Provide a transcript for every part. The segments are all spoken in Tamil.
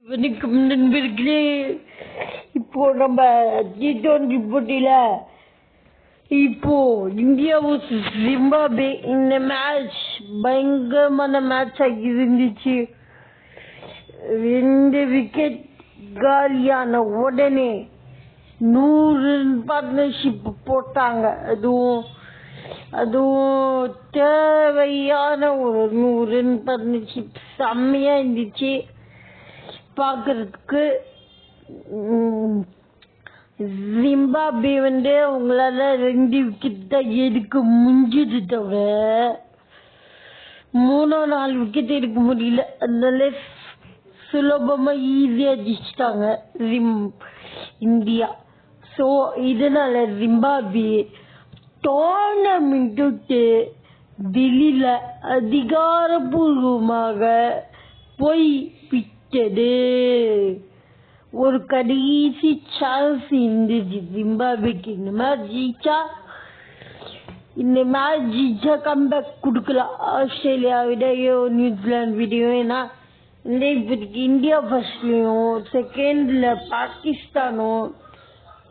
வணக்கம் நண்பர்களே. இப்போ நம்ம T20 போட்டியில இப்போ இந்தியா vs ஜிம்பாப்வே இந்த மேட்ச் பயங்கரமான மேட்ச் ஆகி இருந்துச்சு. 2 விக்கெட் காலியான உடனே 100 பார்ட்னர்ஷிப் போட்டாங்க. அதுவும் தேவையான ஒரு 100 பார்ட்னர்ஷிப் செம்மையா இருந்துச்சு பார்க்கறதுக்கு. ஜிம்பாப்வே அவங்களால 2 விக்கெட் தான் எடுக்க முடிஞ்சது, தவிர 3-4 விக்கெட் எடுக்க முடியல. அதனால சுலபமா ஈஸியா ஜெயிச்சிட்டாங்க இந்தியா. ஸோ இதனால ஜிம்பாப்வே டோர்னமெண்ட் விட்டு வெளியில அதிகாரப்பூர்வமாக போய் விட்டது. ஒரு கடைசி சான்ஸ் இருந்துச்சு ஜிம்பாப்வேக்கு. இந்த மேட்ச் ஜெயிச்சா கம்பேக் கொடுக்கலாம் ஆஸ்திரேலியா விடையோ நியூசிலாந்து விடையோ. ஏன்னா இப்போதைக்கு இந்தியா ஃபர்ஸ்ட்லயும், செகண்ட்ல பாகிஸ்தானும்,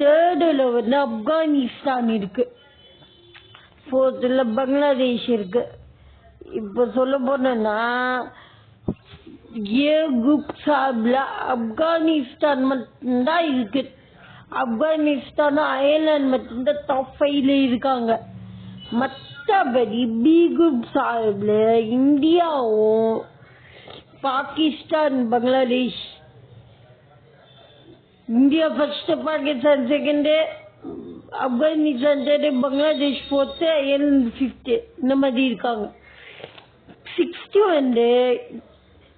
தேர்டில் ஆப்கானிஸ்தான் இருக்கு, ஃபோர்த்தில் பங்களாதேஷ் இருக்கு. இப்போ சொல்ல போனா ஏ குரூப் சார்பில் ஆப்கானிஸ்தான் மட்டும்தான் இருக்கு. ஆப்கானிஸ்தானும் அயர்லாந்து மட்டும்தான் டாப் 5ல இருக்காங்க. மற்றபடி பி குரூப் சார்பில் இந்தியாவும், Pakistan, Bangladesh, India first, Pakistan second, Afghanistan third, Bangladesh fourth, Ireland fifth, இந்த மாதிரி இருக்காங்க. 6th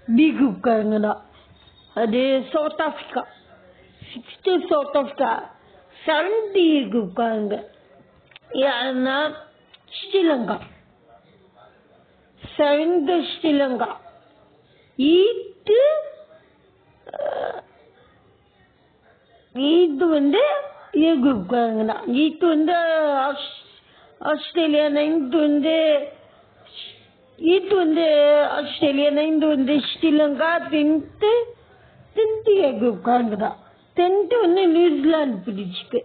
பி குரூப்காரங்க தான். அது South Africa. 6th South Africa. 7th A குரூப்காரங்க யாருன்னா Sri Lanka. 7th Sri Lanka. 8th A குரூப்காரங்க தான். 8th Australia. 8th Australia. 9th Sri Lanka. 10th A குரூப்காரங்க தான். 10th நியூசிலாந்து பிடிச்சிக்கு.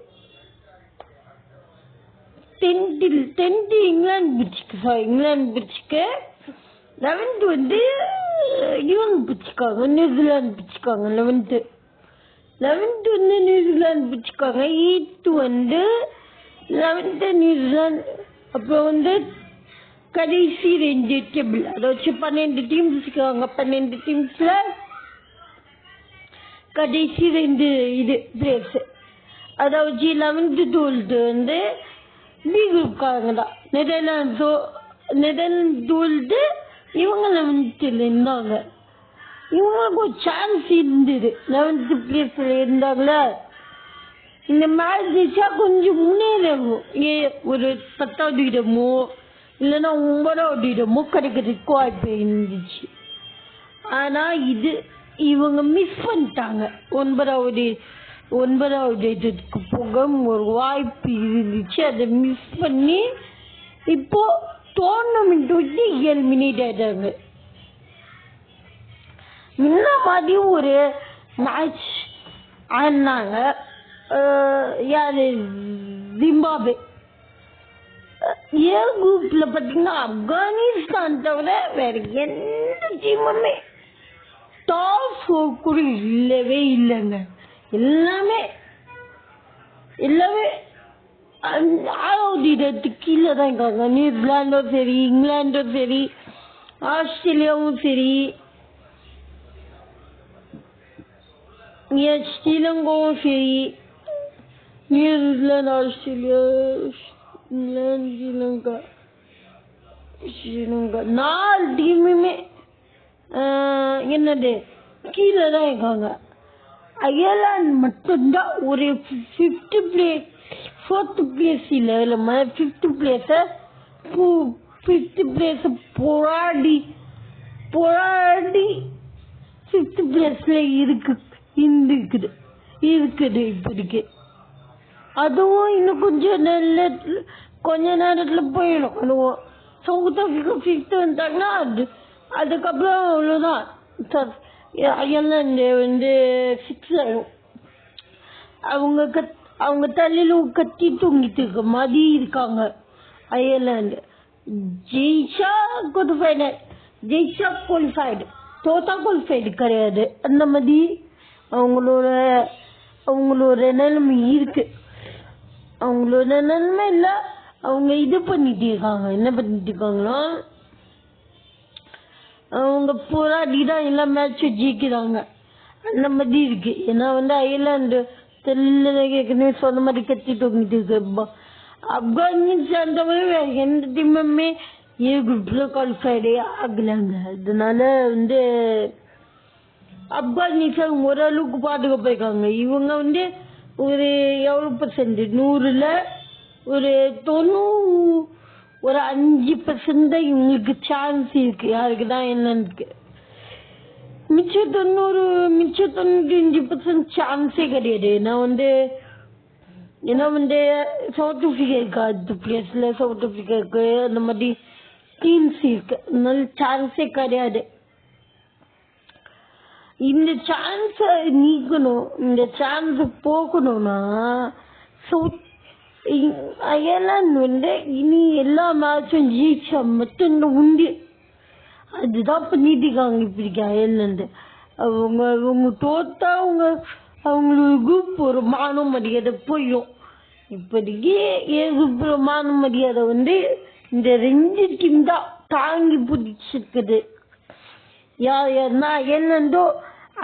10th இங்கிலாந்து பிடிச்சிக்கு. 11th இவங்க பிடிச்சிக்காங்க, நியூசிலாந்து பிடிச்சிக்காங்க. 11th நியூசிலாந்து பிடிச்சிக்காங்க. 8th 11th New Zealand. அப்புறம் கடைசி 2 டேபிள், அதாவது 12 டீம்ஸ் இருக்காங்க. 12 டீம்ஸ்ல கடைசி 2 பிளேஸ், அதாவது 11th 12th பி குரூப்காரங்க தான். நெதர்லாந்து 12th இவங்க 11th இருந்தாங்க. இவங்களுக்கு ஒரு சான்ஸ் இருந்தது, 11th பிளேஸ்ல இருந்தாங்களா. இந்த மேட்ச் ஜெயிச்சா கொஞ்சம் முன்னேறும். ஒரு 10வது இடமோ இல்லைன்னா 9வது இடமோ கிடைக்கிறதுக்கு வாய்ப்பு இருந்துச்சு. ஆனா இவங்க மிஸ் பண்ணிட்டாங்க. 9வது இடத்துக்கு போக ஒரு வாய்ப்பு இருந்துச்சு, அதை மிஸ் பண்ணி இப்போ டோர்னமெண்ட் விட்டு எலிமினேட் ஆயிட்டாங்க. முன்ன மாதிரி ஒரு மேட்ச் ஆடினாங்க. யாரு? ஜிம்பாப்வே. ஏ குரூப்ல பாத்தீங்கன்னா ஆப்கானிஸ்தான் தவிர வேற எந்த டீமுமே டாப் 4 கூட இல்லவே இல்லைங்க. எல்லாமே 6வது இடத்துக்கு கீழே தான் இருக்காங்க. நியூசிலாண்டும் சரி, இங்கிலாண்டும் சரி, ஆஸ்திரேலியாவும் சரி, ஸ்ரீலங்காவும் சரி. நியூசிலாந்து, ஆஸ்திரேலியா, இங்கிலாந்து, ஸ்ரீலங்கா 4 டீமுமே கீழே தான் இருக்காங்க. அயர்லாந்து மட்டும்தான் ஒரு 5th பிளேஸ், 4th பிளேஸ் இல்லை, 5th பிளேஸ் போராடி 5th பிளேஸ்ல இருக்குது இப்போதைக்கு. அதுவும் இன்னும் கொஞ்ச நேரத்துல போயிடும். அதுவும் சவுத் ஆப்பிரிக்கா 5th வந்துட்டாங்கன்னா அதுக்கப்புறம் அவ்வளவுதான். அயர்லாந்து வந்து 6 ஆகும். அவங்க தலையில கத்தி தூங்கிட்டு இருக்க மாதிரி இருக்காங்க. அயர்லாந்து ஜெயிச்சா குவாலிஃபைடு, ஜெயிச்சா குவாலிஃபைடு, தோத்தா குவாலிஃபைடு கிடையாது. அந்த மாதிரி அவங்களோட நிலைமை இருக்கு. அவங்களோட நிலைமை இல்லை, அவங்க இது பண்ணிட்டு இருக்காங்க. என்ன பண்ணிட்டு இருக்காங்களோ அவங்க போராடி தான் எல்லா மேட்சும் ஜெயிக்கிறாங்க. அந்த மாதிரி இருக்கு. ஏன்னா வந்து அயர்லாந்து ஏற்கனவே சொன்ன மாதிரி கத்தி தூங்கிட்டு இருக்கு. ஆப்கானிஸ்தான் தவிர வேற எந்த டீமுமே ஏ குரூப்ல குவாலிஃபைடே ஆகலாங்க. அதனால வந்து ஆப்கானிஸ்தான் ஓரளவுக்கு பாதுகாப்பு இருக்காங்க. இவங்க வந்து ஒரு எவ்வளவு %, 100ல் ஒரு 5% தான் இவங்களுக்கு சான்ஸ் இருக்கு. யாருக்கு தான் என்னன்னு மிச்சம் 95% சான்ஸே கிடையாது. ஏன்னா வந்து சவுத் ஆப்பிரிக்கா இருக்கு, அடுத்த பிளேஸ்ல சவுத் ஆப்பிரிக்கா இருக்கு. அந்த மாதிரி டீம்ஸ் இருக்கு. அதனால சான்ஸே கிடையாது. இந்த சான்ஸ நீக்கணும், இந்த சான்ஸ் போகணும்னா அயர்லாந்து வந்து இனி எல்லா மேட்சும் ஜெயிச்சா மட்டும்தான் உண்டு. அதுதான் பண்ணிட்டு இருக்காங்க இப்படிக்கு அயர்லாந்து. அவங்க தோத்தா அவங்களோட குரூப் ஒரு மான மரியாதை போயிடும். இப்போதைக்கு ஏ குரூப் மான மரியாதை வந்து இந்த 2 டீம் தான் தாங்கி பிடிச்சிருக்குது. யாருன்னா அயர்லாண்டோ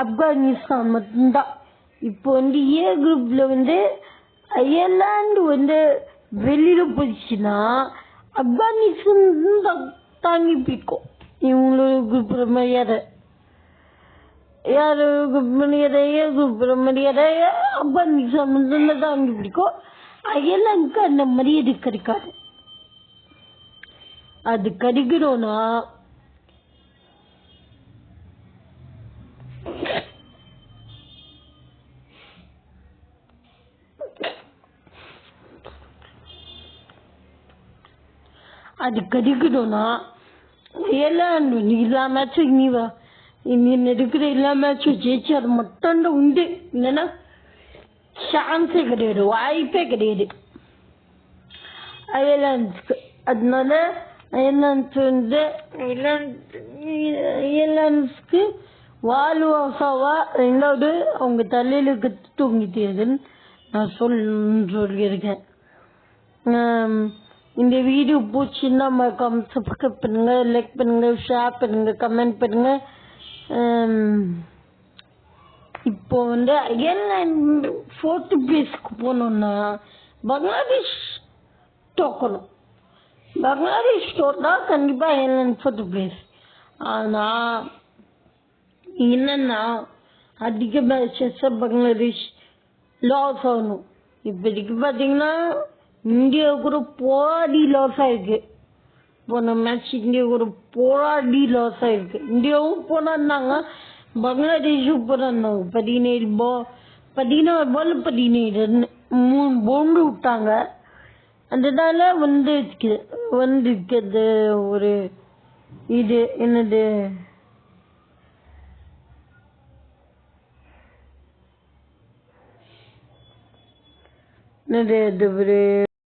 ஆப்கானிஸ்தான் மட்டும்தான். இப்போ வந்து ஏ குரூப்ல வந்து அயர்லாந்து வந்து வெளியில போச்சுன்னா ஆப்கானிஸ்தான் தாங்கி பிடிக்கும். இவங்களோட குரூப் மரியாதை யாரு குரூப் மரியாதை, ஏ குரூப் மரியாதை ஆப்கானிஸ்தான் மட்டும்தான் தாங்கி பிடிக்கும். அயர்லாந்துக்கு அந்த மரியாதை கிடைக்காது. அது கிடைக்கணும்னா அயர்லாந்து எல்லா மேட்சும் இனி இருக்கிற எல்லா மேட்சும் ஜெயிச்சு அது மட்டும்தான் உண்டு. இல்லைன்னா சான்ஸே கிடையாது, வாய்ப்பே கிடையாது அயர்லாந்துக்கு. அதனால அயர்லாந்துக்கு வாழ்வாசாவா 2வது அவங்க தலையில கத்து தூங்கிட்டேன்னு நான் சொல்லியிருக்கேன். இந்த வீடியோ பிடிச்சிருந்தா மறக்காம சப்ஸ்கிரைப் பண்ணுங்க, லைக் பண்ணுங்க, ஷேர் பண்ணுங்க, கமெண்ட் பண்ணுங்க. இப்போ வந்து அயர்லாந்து 4th பிளேஸ்க்கு போகணும்னா பங்களாதேஷ் தோக்கணும். பங்களாதேஷ் தோத்தா கண்டிப்பா அயர்லாந்து 4th பிளேஸ். ஆனா என்னன்னா அதிக மேட்சஸ் பங்களாதேஷ் லாஸ் ஆகணும். இப்போதைக்கு பாத்தீங்கன்னா இந்தியாவுக்கு ஒரு போராடி லாஸ் ஆயிருக்கு. போன மேட்ச் இந்தியாவுக்கு ஒரு போராடி லாஸ் ஆயிருக்கு. இந்தியாவும் போராடினாங்க, பங்களாதேஷும் போராடினாங்க. 16 பால் 17 3 பவுண்டு விட்டாங்க. அதனால வந்திருக்கிறது ஒரு இது என்னது ஒரு